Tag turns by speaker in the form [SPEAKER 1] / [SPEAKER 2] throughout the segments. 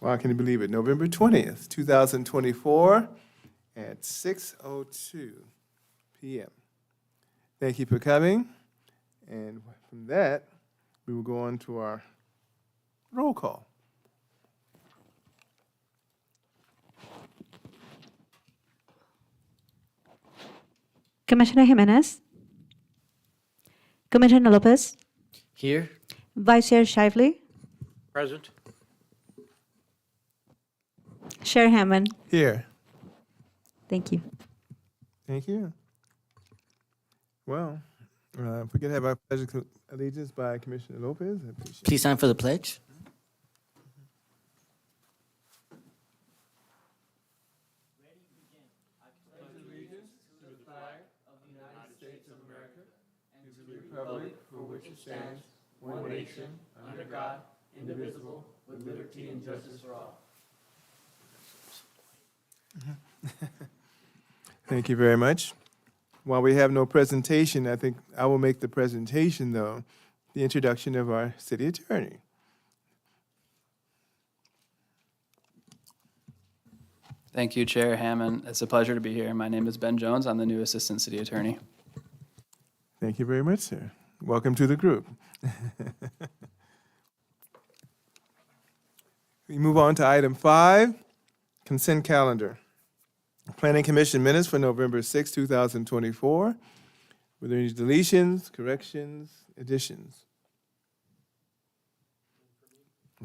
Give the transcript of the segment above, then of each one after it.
[SPEAKER 1] Wow, can you believe it? November 20th, 2024 at 6:02 p.m. Thank you for coming. And from that, we will go on to our roll call.
[SPEAKER 2] Commissioner Jimenez, Commissioner Lopez,
[SPEAKER 3] Here.
[SPEAKER 2] Vice Chair Shively,
[SPEAKER 4] Present.
[SPEAKER 2] Chair Hammond.
[SPEAKER 1] Here.
[SPEAKER 2] Thank you.
[SPEAKER 1] Thank you. Well, if we could have our pledge of allegiance by Commissioner Lopez, I appreciate it.
[SPEAKER 3] Please stand for the pledge.
[SPEAKER 1] Republic for which it stands, one nation, under God, indivisible, with liberty and justice for all. Thank you very much. While we have no presentation, I think I will make the presentation, though, the introduction of our city attorney.
[SPEAKER 5] Thank you, Chair Hammond. It's a pleasure to be here. My name is Ben Jones. I'm the new Assistant City Attorney.
[SPEAKER 1] Thank you very much, sir. Welcome to the group. We move on to item 5, consent calendar. Planning Commission minutes for November 6, 2024. Were there any deletions, corrections, additions?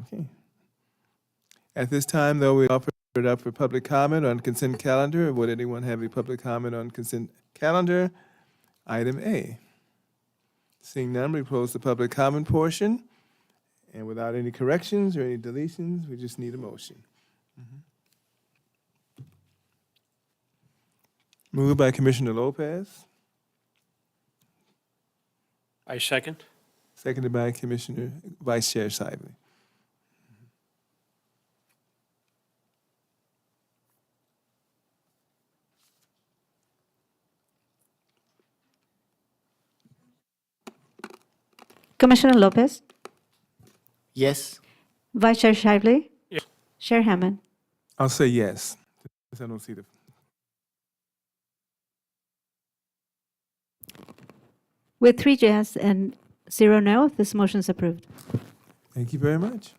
[SPEAKER 1] Okay. At this time, though, we offer it up for public comment on consent calendar. Would anyone have a public comment on consent calendar? Item A. Seeing none, we close the public comment portion. And without any corrections or any deletions, we just need a motion. Moved by Commissioner Lopez,
[SPEAKER 4] I second.
[SPEAKER 1] seconded by Commissioner Vice Chair Shively.
[SPEAKER 2] Commissioner Lopez,
[SPEAKER 3] Yes.
[SPEAKER 2] Vice Chair Shively,
[SPEAKER 4] Yes.
[SPEAKER 2] Chair Hammond.
[SPEAKER 1] I'll say yes, because I don't see the.
[SPEAKER 2] With 3 yes and 0 no, this motion is approved.
[SPEAKER 1] Thank you very much.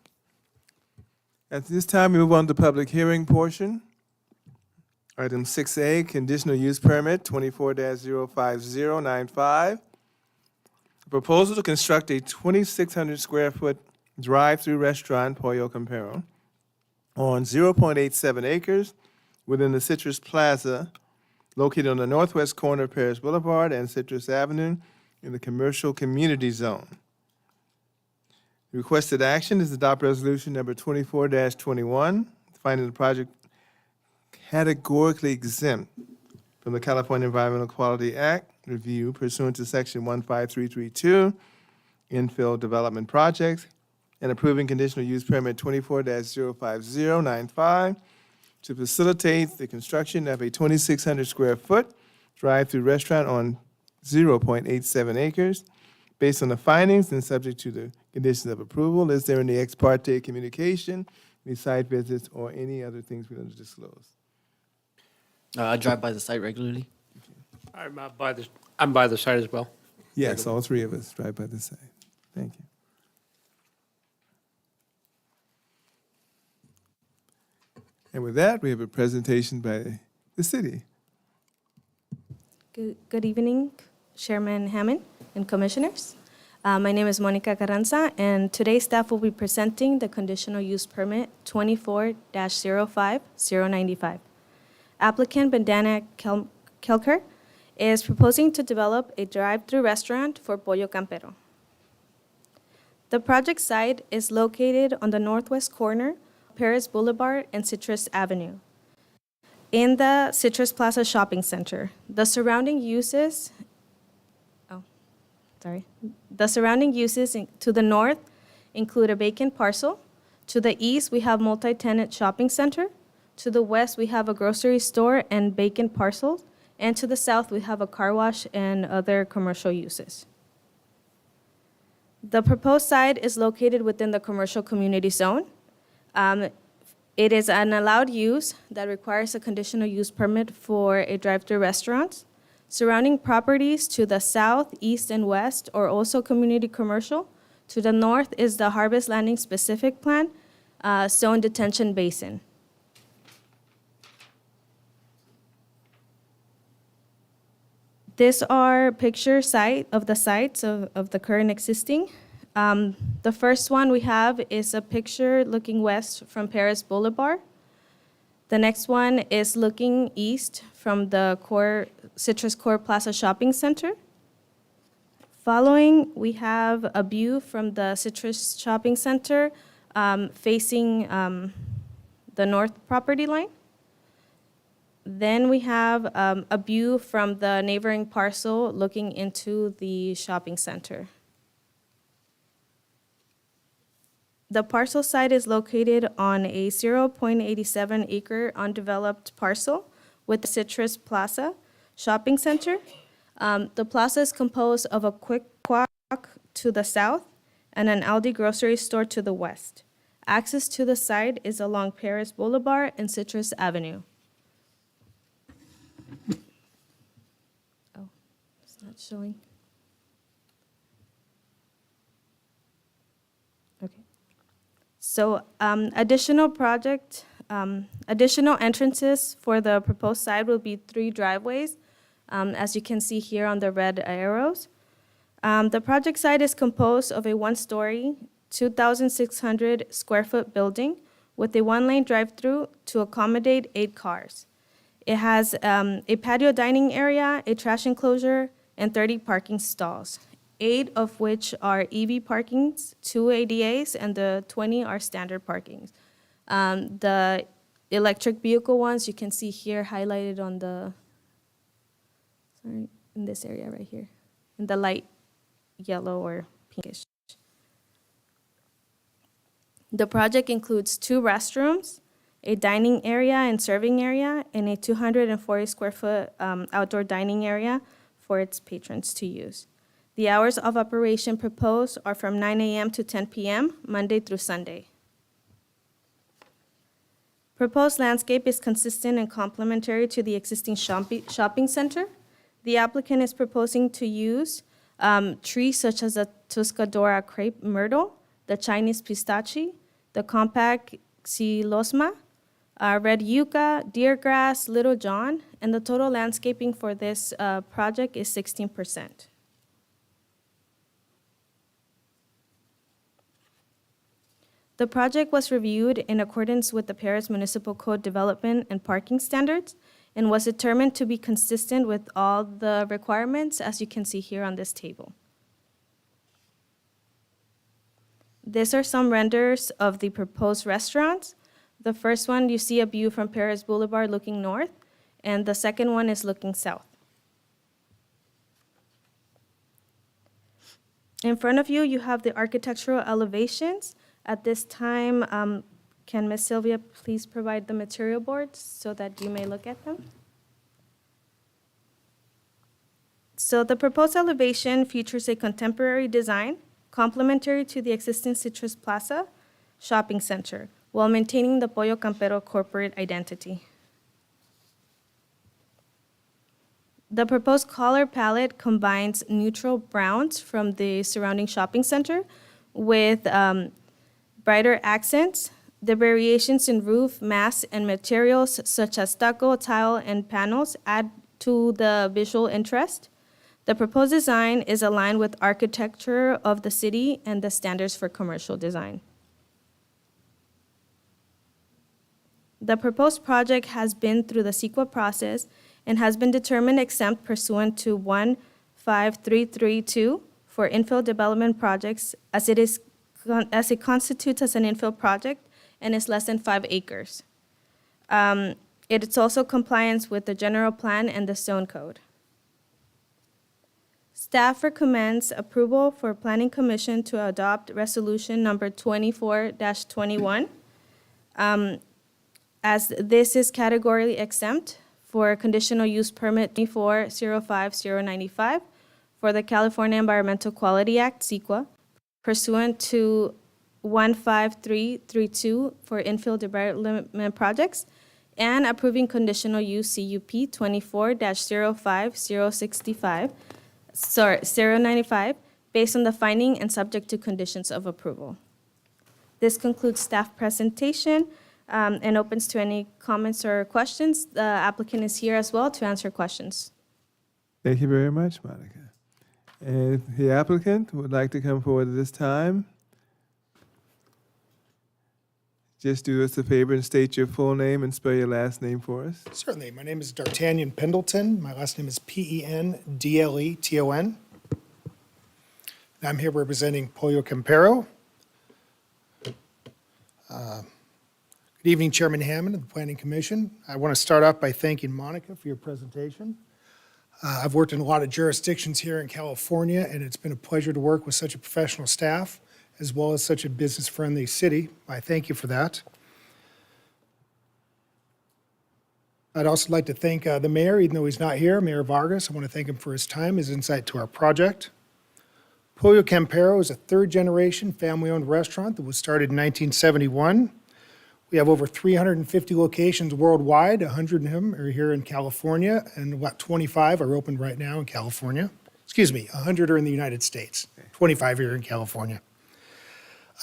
[SPEAKER 1] At this time, we move on to public hearing portion. Item 6A, conditional use permit 24-05095. A proposal to construct a 2,600 square foot drive-through restaurant, Pollo Campero, on 0.87 acres within the Citrus Plaza located on the northwest corner of Paris Boulevard and Citrus Avenue in the commercial community zone. The requested action is adopt resolution number 24-21, finding the project categorically exempt from the California Environmental Quality Act review pursuant to section 15332, infill development projects, and approving conditional use permit 24-05095 to facilitate the construction of a 2,600 square foot drive-through restaurant on 0.87 acres. Based on the findings and subject to the conditions of approval, is there any ex parte communication, any site visits, or any other things we want to disclose?
[SPEAKER 3] I drive by the site regularly.
[SPEAKER 4] I'm by the site as well.
[SPEAKER 1] Yes, all three of us drive by the site. Thank you. And with that, we have a presentation by the city.
[SPEAKER 6] Good evening, Chairman Hammond and Commissioners. My name is Monica Carranza, and today staff will be presenting the conditional use permit 24-05095. Applicant Bandana Kelker is proposing to develop a drive-through restaurant for Pollo Campero. The project site is located on the northwest corner, Paris Boulevard and Citrus Avenue, in the Citrus Plaza Shopping Center. The surrounding uses to the north include a vacant parcel. To the east, we have multi-tenant shopping center. To the west, we have a grocery store and vacant parcels. And to the south, we have a car wash and other commercial uses. The proposed site is located within the commercial community zone. It is an allowed use that requires a conditional use permit for a drive-through restaurant. Surrounding properties to the south, east, and west are also community commercial. To the north is the Harvest Landing Specific Plan, Zone Detention Basin. These are picture site of the sites of the current existing. The first one we have is a picture looking west from Paris Boulevard. The next one is looking east from the Citrus Core Plaza Shopping Center. Following, we have a view from the Citrus Shopping Center facing the north property line. Then we have a view from the neighboring parcel looking into the shopping center. The parcel site is located on a 0.87 acre undeveloped parcel with the Citrus Plaza Shopping Center. The plaza is composed of a quick walk to the south and an Aldi grocery store to the west. Access to the site is along Paris Boulevard and Citrus Avenue. Oh, it's not showing. Okay. So additional entrances for the proposed site will be 3 driveways, as you can see here on the red arrows. The project site is composed of a 1-story, 2,600 square foot building with a 1-lane drive-through to accommodate 8 cars. It has a patio dining area, a trash enclosure, and 30 parking stalls, 8 of which are EV parkings, 2 ADAs, and the 20 are standard parkings. The electric vehicle ones you can see here highlighted on the, in this area right here, in the light yellow or pinkish. The project includes 2 restrooms, a dining area and serving area, and a 240 square foot outdoor dining area for its patrons to use. The hours of operation proposed are from 9 a.m. to 10 p.m., Monday through Sunday. Proposed landscape is consistent and complementary to the existing shopping center. The applicant is proposing to use trees such as the Tuscadora crepe myrtle, the Chinese pistache, the compact xylosma, red yucca, deer grass, little john, and the total landscaping for this project is 16%. The project was reviewed in accordance with the Paris Municipal Code Development and Parking Standards and was determined to be consistent with all the requirements, as you can see here on this table. These are some renders of the proposed restaurants. The first one, you see a view from Paris Boulevard looking north, and the second one is looking south. In front of you, you have the architectural elevations. At this time, can Ms. Sylvia please provide the material boards so that you may look at them? So the proposed elevation features a contemporary design complementary to the existing Citrus Plaza shopping center while maintaining the Pollo Campero corporate identity. The proposed color palette combines neutral browns from the surrounding shopping center with brighter accents. The variations in roof, mass, and materials such as stucco, tile, and panels add to the visual interest. The proposed design is aligned with architecture of the city and the standards for commercial design. The proposed project has been through the CEQA process and has been determined exempt pursuant to 15332 for infill development projects as it constitutes as an infill project and is less than 5 acres. It is also compliance with the general plan and the zone code. Staff recommends approval for Planning Commission to adopt resolution number 24-21, as this is categorically exempt for conditional use permit 2405095 for the California Environmental Quality Act, CEQA, pursuant to 15332 for infill development projects, and approving conditional use CUP 24-05065, 095, based on the finding and subject to conditions of approval. This concludes staff presentation and opens to any comments or questions. The applicant is here as well to answer questions.
[SPEAKER 1] Thank you very much, Monica. And if the applicant would like to come forward at this time, just do us a favor and state your full name and spell your last name for us.
[SPEAKER 7] Certainly. My name is D'Artagnan Pendleton. My last name is Pendleton. And I'm here representing Pollo Campero. Good evening, Chairman Hammond of the Planning Commission. I want to start off by thanking Monica for your presentation. I've worked in a lot of jurisdictions here in California, and it's been a pleasure to work with such a professional staff, as well as such a business-friendly city. I thank you for that. I'd also like to thank the mayor, even though he's not here, Mayor Vargas. I want to thank him for his time, his insight to our project. Pollo Campero is a third-generation family-owned restaurant that was started in 1971. We have over 350 locations worldwide. 100 of them are here in California, and about 25 are open right now in California. 100 are in the United States, 25 here in California.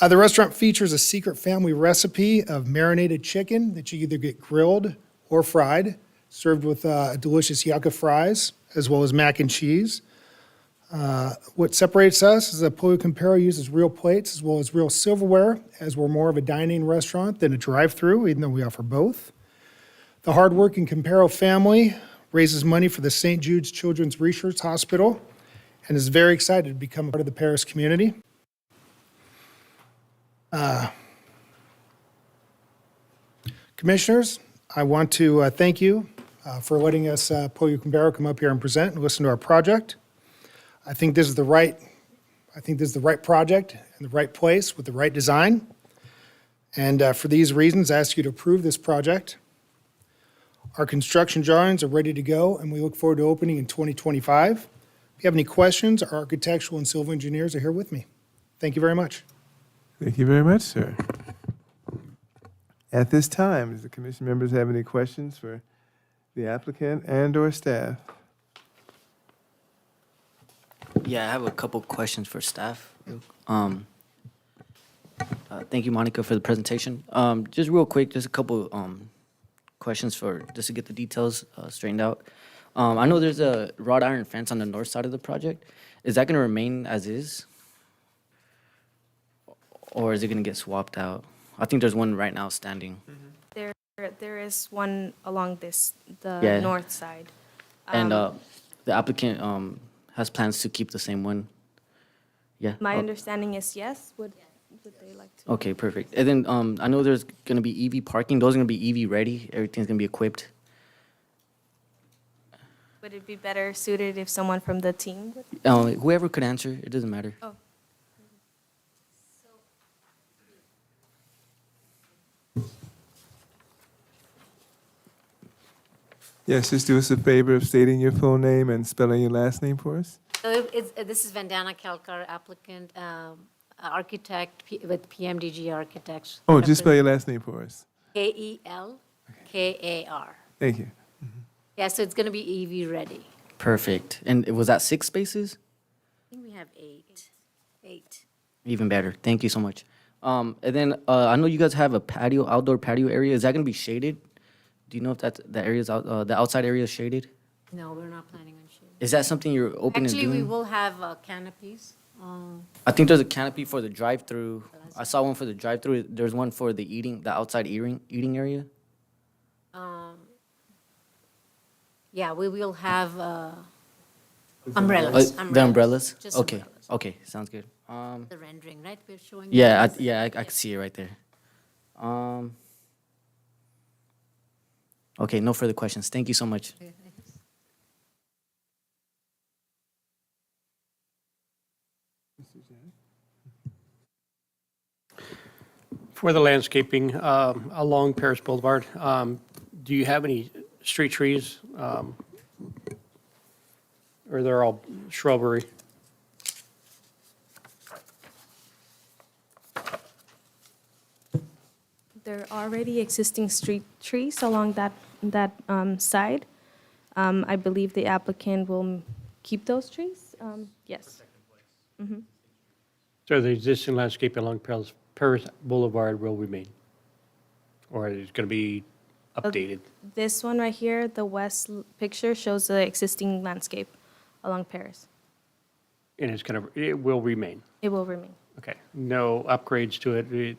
[SPEAKER 7] The restaurant features a secret family recipe of marinated chicken that you either get grilled or fried, served with delicious yucca fries, as well as mac and cheese. What separates us is that Pollo Campero uses real plates as well as real silverware, as we're more of a dining restaurant than a drive-through, even though we offer both. The hardworking Campero family raises money for the St. Jude's Children's Research Hospital and is very excited to become a part of the Paris community. Commissioners, I want to thank you for letting us, Pollo Campero, come up here and present and listen to our project. I think this is the right project in the right place with the right design. And for these reasons, I ask you to approve this project. Our construction drawings are ready to go, and we look forward to opening in 2025. If you have any questions, our architectural and civil engineers are here with me. Thank you very much.
[SPEAKER 1] Thank you very much, sir. At this time, does the commission members have any questions for the applicant and/or staff?
[SPEAKER 3] Yeah, I have a couple questions for staff. Thank you, Monica, for the presentation. Just real quick, just a couple questions just to get the details straightened out. I know there's a wrought iron fence on the north side of the project. Is that going to remain as is? Or is it going to get swapped out? I think there's one right now standing.
[SPEAKER 6] There is one along the
[SPEAKER 3] Yeah.
[SPEAKER 6] north side.
[SPEAKER 3] And the applicant has plans to keep the same one? Yeah?
[SPEAKER 6] My
[SPEAKER 3] Oh,
[SPEAKER 6] understanding is yes. Would they like to?
[SPEAKER 3] okay, perfect. And then I know there's going to be EV parking. Those are going to be EV ready. Everything's going to be equipped.
[SPEAKER 6] Would it be better suited if someone from the team would?
[SPEAKER 3] Whoever could answer, it doesn't matter.
[SPEAKER 6] Oh.
[SPEAKER 1] Yes, just do us a favor of stating your full name and spelling your last name for us.
[SPEAKER 8] So this is Vandana Kelkar, applicant, architect with PMDG Architects.
[SPEAKER 1] Oh, just spell your last name for us.
[SPEAKER 8] Kelkar.
[SPEAKER 1] Thank you.
[SPEAKER 8] Yeah, so it's going to be EV ready.
[SPEAKER 3] Perfect. And was that 6 spaces?
[SPEAKER 8] I think we have 8. 8.
[SPEAKER 3] Even better. Thank you so much. And then I know you guys have a outdoor patio area. Is that going to be shaded? Do you know if the outside area is shaded?
[SPEAKER 8] No, we're not planning on shade.
[SPEAKER 3] Is that something you're open to
[SPEAKER 8] Actually,
[SPEAKER 3] doing?
[SPEAKER 8] we will have canopies.
[SPEAKER 3] I think there's a canopy for the drive-through. I saw one for the drive-through. There's one for the outside eating area.
[SPEAKER 8] Yeah, we will have umbrellas.
[SPEAKER 3] The umbrellas?
[SPEAKER 8] Just
[SPEAKER 3] Okay.
[SPEAKER 8] umbrellas.
[SPEAKER 3] Okay, sounds good.
[SPEAKER 8] The rendering, right? We're showing.
[SPEAKER 3] Yeah,
[SPEAKER 8] you
[SPEAKER 3] I can see it right there. Okay, no further questions. Thank you so much.
[SPEAKER 4] For the landscaping along Paris Boulevard, do you have any street trees? Or they're all shrubbery?
[SPEAKER 6] There are already existing street trees along that side. I believe the applicant will keep those trees. Yes.
[SPEAKER 4] So the existing landscape along Paris Boulevard will remain? Or is it going to be updated?
[SPEAKER 6] This one right here, the west picture shows the existing landscape along Paris.
[SPEAKER 4] And it will remain?
[SPEAKER 6] It will remain.
[SPEAKER 4] Okay, no upgrades to it?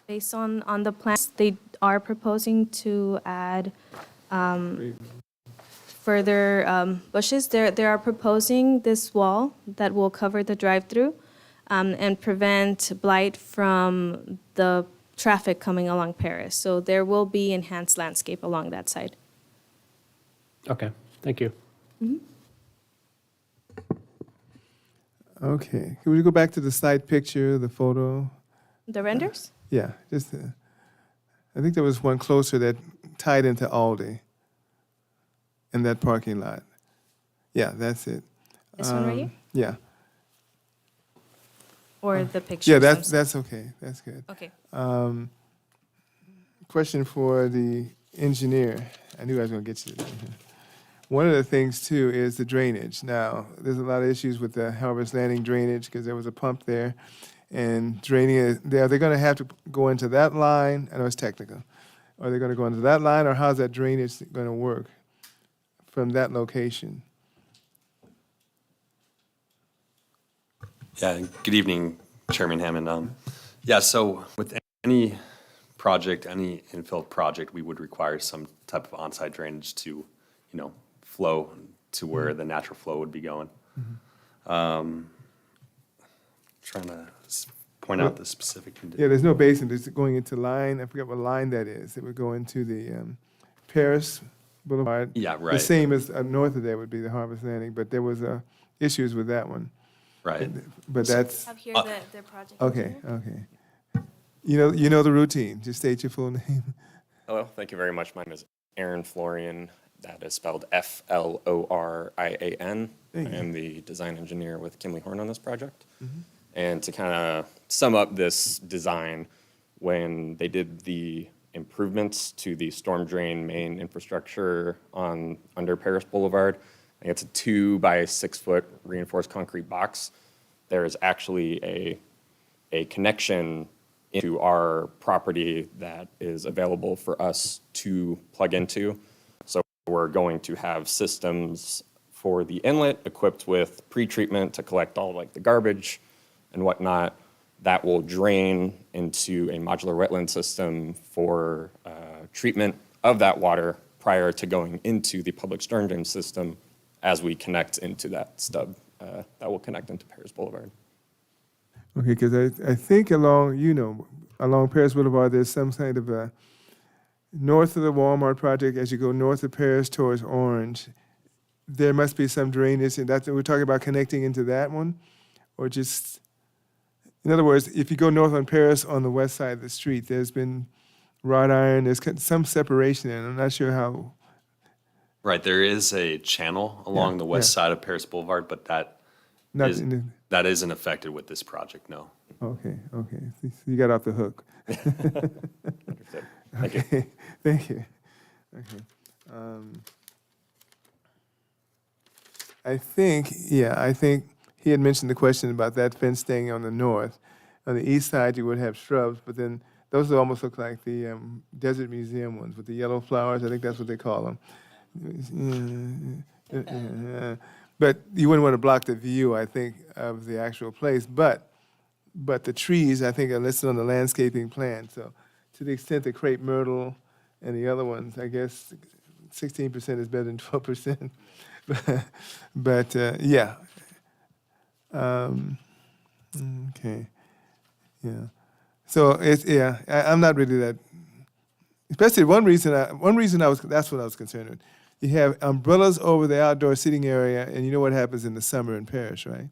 [SPEAKER 6] Based on the plans, they are proposing to add further bushes. They are proposing this wall that will cover the drive-through and prevent blight from the traffic coming along Paris. So there will be enhanced landscape along that side.
[SPEAKER 4] Okay, thank you.
[SPEAKER 1] Okay, can we go back to the site picture, the photo?
[SPEAKER 6] The renders?
[SPEAKER 1] Yeah, just, I think there was one closer that tied into Aldi in that parking lot. Yeah, that's it.
[SPEAKER 6] This one right here?
[SPEAKER 1] Yeah,
[SPEAKER 6] Or the picture?
[SPEAKER 1] yeah, that's okay, that's good.
[SPEAKER 6] Okay.
[SPEAKER 1] Question for the engineer. I knew I was gonna get you. One of the things too is the drainage. Now, there's a lot of issues with the Harvest Landing drainage because there was a pump there and draining it. They're gonna have to go into that line. I know it's technical. Are they gonna go into that line or how's that drainage gonna work from that location?
[SPEAKER 9] Yeah, good evening, Chairman Hammond. Yeah, so with any project, any infill project, we would require some type of on-site drainage to, flow to where the natural flow would be going. Trying to point out the specific condition.
[SPEAKER 1] Yeah, there's no basin. It's going into line. I forget what line that is. It would go into the Paris Boulevard.
[SPEAKER 9] Yeah,
[SPEAKER 1] The
[SPEAKER 9] right,
[SPEAKER 1] same as north of there would be the Harvest Landing, but there was issues with that one.
[SPEAKER 9] right.
[SPEAKER 1] But that's,
[SPEAKER 6] Have here their project.
[SPEAKER 1] okay, okay. You know the routine. Just state your full name.
[SPEAKER 10] Hello, thank you very much. My name is Aaron Florian. That is spelled Florian. I
[SPEAKER 1] Thank you.
[SPEAKER 10] am the design engineer with Kimley Horn on this project. And to kind of sum up this design, when they did the improvements to the storm drain main infrastructure under Paris Boulevard, I think it's a 2 by 6 foot reinforced concrete box. There is actually a connection into our property that is available for us to plug into. So we're going to have systems for the inlet equipped with pre-treatment to collect all like the garbage and whatnot that will drain into a modular wetland system for treatment of that water prior to going into the public storm drain system as we connect into that stub that will connect into Paris Boulevard.
[SPEAKER 1] Okay, because I think along Paris Boulevard, there's some kind of a, north of the Walmart project, as you go north of Paris towards Orange, there must be some drainage, and we're talking about connecting into that one? Or just, in other words, if you go north on Paris on the west side of the street, there's been wrought iron, there's some separation there, and I'm not sure how.
[SPEAKER 9] Right, there is a channel along the west side of Paris Boulevard, but that
[SPEAKER 1] Not
[SPEAKER 9] is-
[SPEAKER 1] in the,
[SPEAKER 9] that isn't affected with this project, no.
[SPEAKER 1] okay. So you got off the hook.
[SPEAKER 10] Understood. Thank you.
[SPEAKER 1] Okay, thank you. Okay. I think he had mentioned the question about that fence staying on the north. On the east side, you would have shrubs, but then those almost look like the Desert Museum ones with the yellow flowers. I think that's what they call them. But you wouldn't want to block the view, I think, of the actual place. But the trees, I think, are listed on the landscaping plan. So to the extent that crepe myrtle and the other ones, I guess 16% is better than 12%. But yeah. Okay. Yeah. So I'm not really that. Especially one reason that's what I was concerned with. You have umbrellas over the outdoor seating area, and you know what happens in the summer in Paris, right?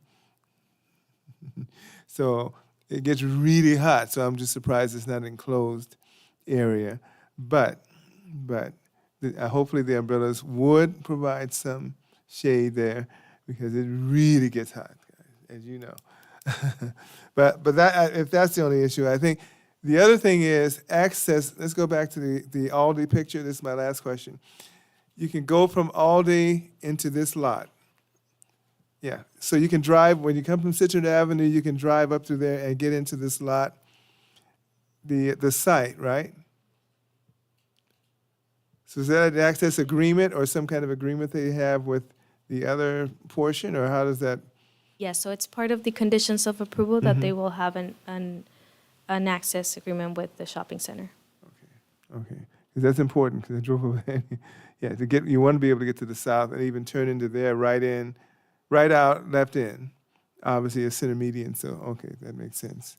[SPEAKER 1] So it gets really hot. So I'm just surprised it's not an enclosed area. But hopefully the umbrellas would provide some shade there because it really gets hot, guys, as you know. But that, if that's the only issue, I think the other thing is access. Let's go back to the Aldi picture. This is my last question. You can go from Aldi into this lot. Yeah, so you can drive, when you come from Citrus Avenue, you can drive up through there and get into this lot, the site, right? So is that an access agreement or some kind of agreement that you have with the other portion, or how does that?
[SPEAKER 6] Yes, so it's part of the conditions of approval that they will have an access agreement with the shopping center.
[SPEAKER 1] Okay, because that's important, because I drove over there. Yeah, you want to be able to get to the south and even turn into there, right in, right out, left in. Obviously, a center median, so, okay, that makes sense.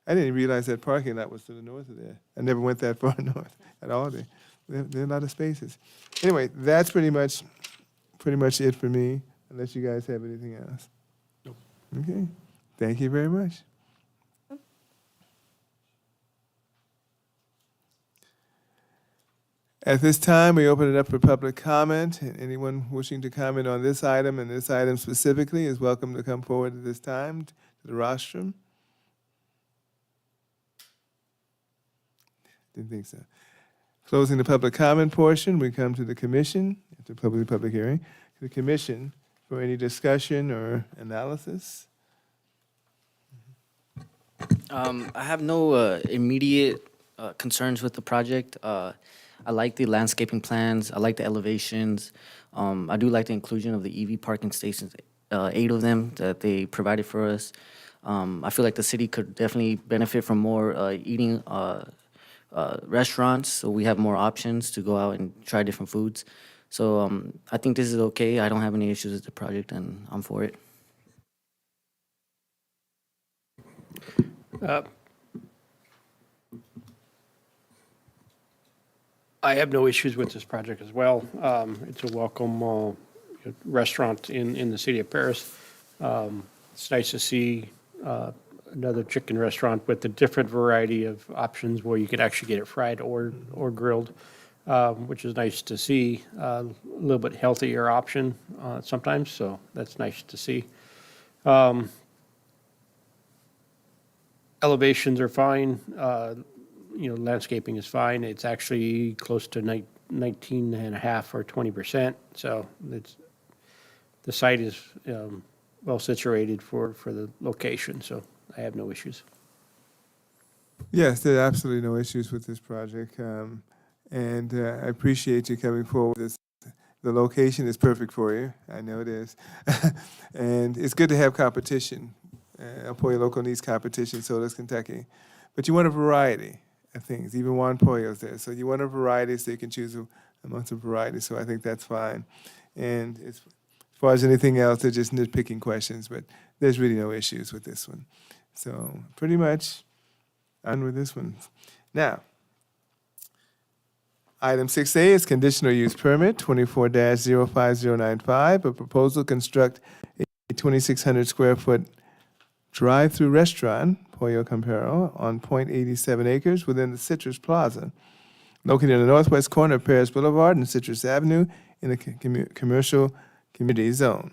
[SPEAKER 1] I didn't realize that parking lot was to the north of there. I never went that far north at all. There are a lot of spaces. Anyway, that's pretty much it for me, unless you guys have anything else.
[SPEAKER 4] Nope.
[SPEAKER 1] Okay, thank you very much. At this time, we open it up for public comment. Anyone wishing to comment on this item and this item specifically is welcome to come forward at this time to the rostrum. Didn't think so. Closing the public comment portion, we come to the commission, after public hearing, to the commission for any discussion or analysis.
[SPEAKER 3] I have no immediate concerns with the project. I like the landscaping plans. I like the elevations. I do like the inclusion of the EV parking stations, 8 of them that they provided for us. I feel like the city could definitely benefit from more eating restaurants, so we have more options to go out and try different foods. So I think this is okay. I don't have any issues with the project, and I'm for it.
[SPEAKER 4] I have no issues with this project as well. It's a welcome restaurant in the city of Paris. It's nice to see another chicken restaurant with a different variety of options where you could actually get it fried or grilled, which is nice to see. A little bit healthier option sometimes, so that's nice to see. Elevations are fine. Landscaping is fine. It's actually close to 19.5 or 20%. So the site is well situated for the location. So I have no issues.
[SPEAKER 1] Yes, there are absolutely no issues with this project. And I appreciate you coming forward with this. The location is perfect for you. I know it is. And it's good to have competition. El Pollo Loco needs competition, so does Kentucky. But you want a variety of things. Even Juan Pollo's there. So you want a variety so you can choose amongst a variety. So I think that's fine. And as far as anything else, they're just nitpicking questions. But there's really no issues with this one. So pretty much on with this one. Now, item 6A is conditional use permit 24-05095, a proposal to construct a 2,600 square foot drive-through restaurant, Pollo Campero, on .87 acres within the Citrus Plaza, located in the northwest corner of Paris Boulevard and Citrus Avenue in the commercial community zone.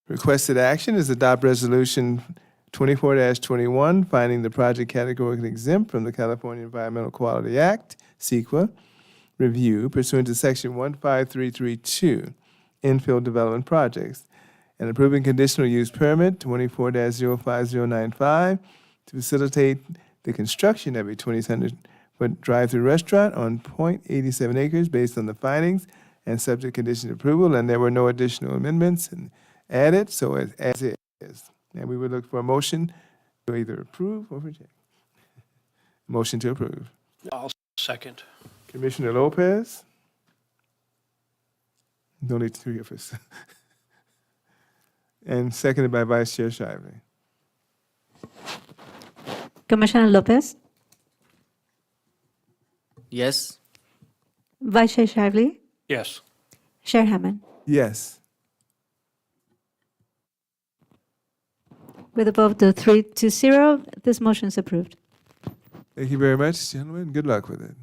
[SPEAKER 1] Requested action is adopt resolution 24-21, finding the project categorically exempt from the California Environmental Quality Act, CEQA, review pursuant to section 15332, infill development projects, and approving conditional use permit 24-05095 to facilitate the construction of a 2,600-foot drive-through restaurant on .87 acres based on the findings and subject condition approval, and there were no additional amendments added, so as it is. And we would look for a motion to either approve or reject. Motion to approve.
[SPEAKER 4] I'll second.
[SPEAKER 1] Commissioner Lopez? No need to hear first. And seconded by Vice Chair Shively.
[SPEAKER 2] Commissioner Lopez,
[SPEAKER 3] Yes?
[SPEAKER 2] Vice Chair Shively,
[SPEAKER 4] Yes.
[SPEAKER 2] Chair Hammond.
[SPEAKER 1] Yes.
[SPEAKER 2] With a vote of 3-0, this motion is approved.
[SPEAKER 1] Thank you very much, gentlemen. Good luck with it.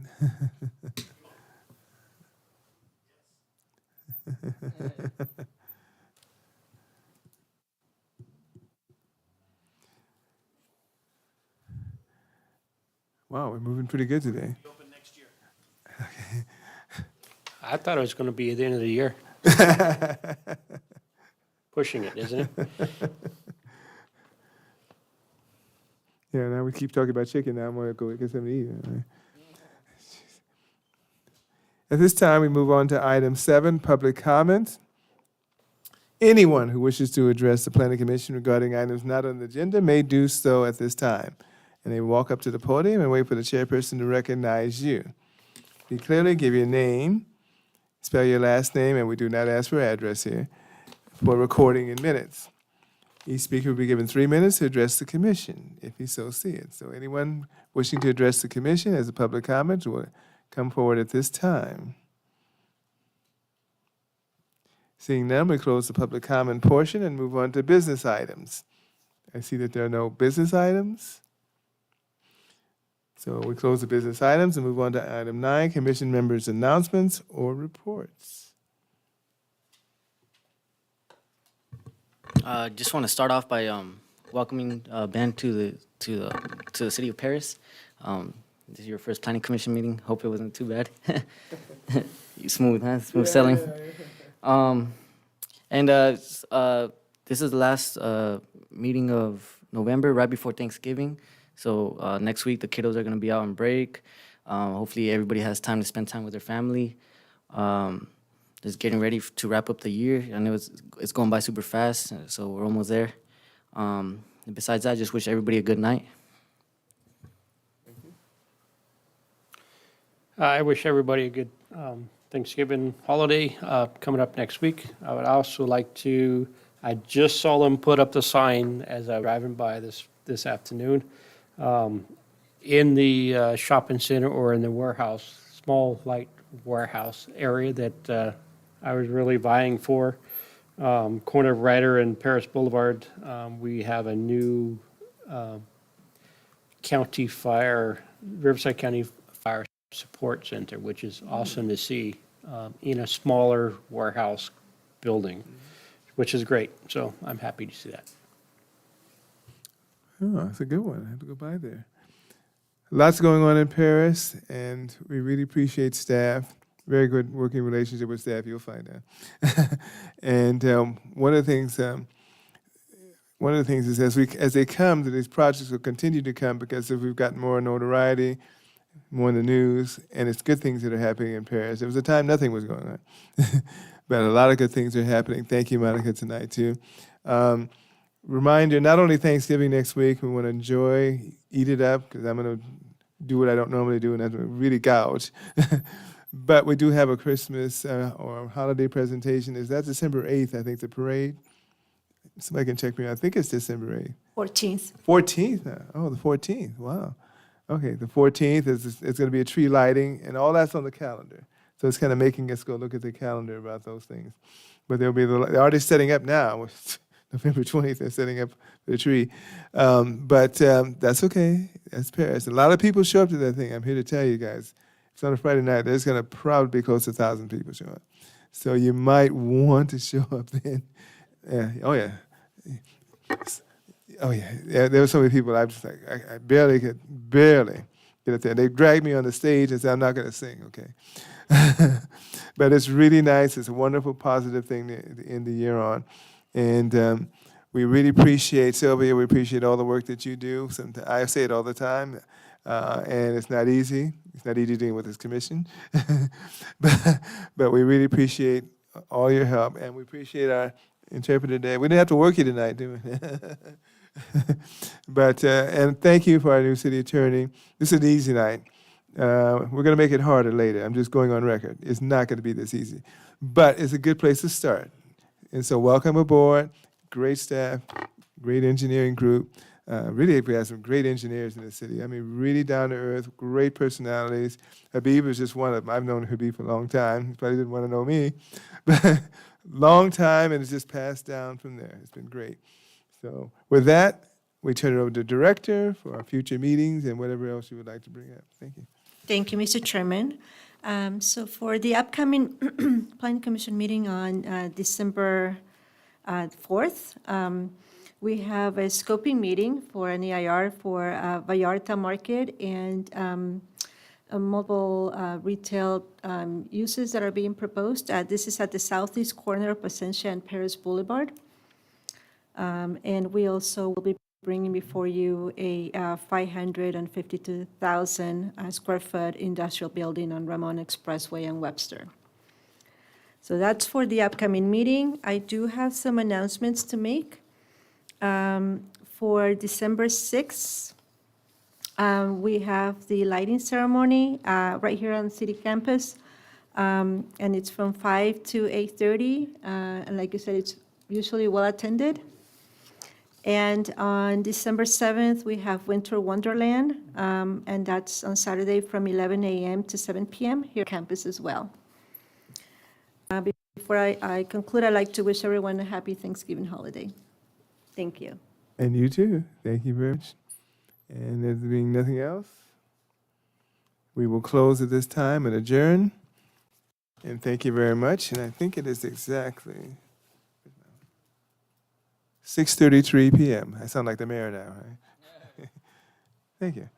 [SPEAKER 1] Wow, we're moving pretty good today.
[SPEAKER 4] I thought it was going to be at the end of the year. Pushing it, isn't it?
[SPEAKER 1] Yeah, now we keep talking about chicken. Now I'm going to go get something to eat. All right. At this time, we move on to item 7, public comment. Anyone who wishes to address the planning commission regarding items not on the agenda may do so at this time. And they walk up to the podium and wait for the chairperson to recognize you. Be clearly give your name, spell your last name, and we do not ask for address here, for recording in minutes. Each speaker will be given 3 minutes to address the commission, if he so see it. So anyone wishing to address the commission as a public comment will come forward at this time. Seeing none, we close the public comment portion and move on to business items. I see that there are no business items. So we close the business items and move on to item 9, commission members' announcements or reports.
[SPEAKER 3] Just want to start off by welcoming Ben to the city of Paris. This is your first planning commission meeting. Hope it wasn't too bad. You smooth, huh? Smooth sailing. This is the last meeting of November, right before Thanksgiving. So next week the kiddos are going to be out on break. Hopefully everybody has time to spend time with their family. Just getting ready to wrap up the year. I know it's going by super fast, so we're almost there. And besides that, I just wish everybody a good night.
[SPEAKER 4] I wish everybody a good Thanksgiving holiday coming up next week. I would also like to, I just saw them put up the sign as I was driving by this afternoon. In the shopping center or in the warehouse, small light warehouse area that I was really vying for. Corner of Ryder and Paris Boulevard, we have a new county fire, Riverside County Fire Support Center, which is awesome to see in a smaller warehouse building, which is great. So I'm happy to see that.
[SPEAKER 1] Oh, that's a good one. I have to go by there. Lots going on in Paris, and we really appreciate staff. Very good working relationship with staff, you'll find out. And one of the things is as they come, that these projects will continue to come because if we've gotten more notoriety, more in the news, and it's good things that are happening in Paris. There was a time nothing was going on, but a lot of good things are happening. Thank you, Monica, tonight too. Reminder, not only Thanksgiving next week, we want to enjoy, eat it up, because I'm going to do what I don't normally do, and that's really gouge. But we do have a Christmas or holiday presentation. Is that December 8th, I think, the parade? Somebody can check me. I think it's December 8th.
[SPEAKER 11] 14th.
[SPEAKER 1] 14th now. Oh, the 14th. Wow. Okay, the 14th it's going to be a tree lighting, and all that's on the calendar. So it's kind of making us go look at the calendar about those things. But they're already setting up now. November 20th, they're setting up the tree. But that's okay. That's Paris. A lot of people show up to that thing. I'm here to tell you guys. It's on a Friday night. There's going to probably be close to 1,000 people show up. So you might want to show up then. Yeah. Oh, yeah. Oh, yeah. Yeah, there were so many people, I was just like, I barely could get up there. They dragged me on the stage and said, I'm not going to sing, okay? But it's really nice. It's a wonderful, positive thing to end the year on. And we really appreciate, Sylvia, we appreciate all the work that you do. I say it all the time, and it's not easy. It's not easy dealing with this commission. but we really appreciate all your help, and we appreciate our interpreter today. We didn't have to work you tonight, do we? But, and thank you for our new city attorney. This is an easy night. We're going to make it harder later. I'm just going on record. It's not going to be this easy. But it's a good place to start. And so welcome aboard. Great staff, great engineering group. Really, we have some great engineers in the city. I mean, really down to earth, great personalities. Habib is just one of them. I've known Habib for a long time. He probably didn't want to know me. But long time, and it's just passed down from there. It's been great. So with that, we turn it over to the director for our future meetings and whatever else you would like to bring up. Thank you.
[SPEAKER 11] Thank you, Mr. Chairman. So for the upcoming Planning Commission meeting on December 4th, We have a scoping meeting for an EIR for Vallarta Market and multiple retail uses that are being proposed. This is at the southeast corner of Placencia and Paris Boulevard. And we also will be bringing before you a 552,000 square foot industrial building on Ramon Expressway and Webster. So that's for the upcoming meeting. I do have some announcements to make. For December 6th, we have the lighting ceremony right here on city campus, and it's from 5 to 8:30. And like you said, it's usually well-attended. And on December 7th, we have Winter Wonderland, and that's on Saturday from 11 a.m. to 7 p.m. here on campus as well. Before I conclude, I'd like to wish everyone a happy Thanksgiving holiday. Thank you.
[SPEAKER 1] And you too. Thank you very much. And there being nothing else, we will close at this time and adjourn. And thank you very much. And I think it is exactly 6:33 p.m. I sound like the mayor now, right? Thank you.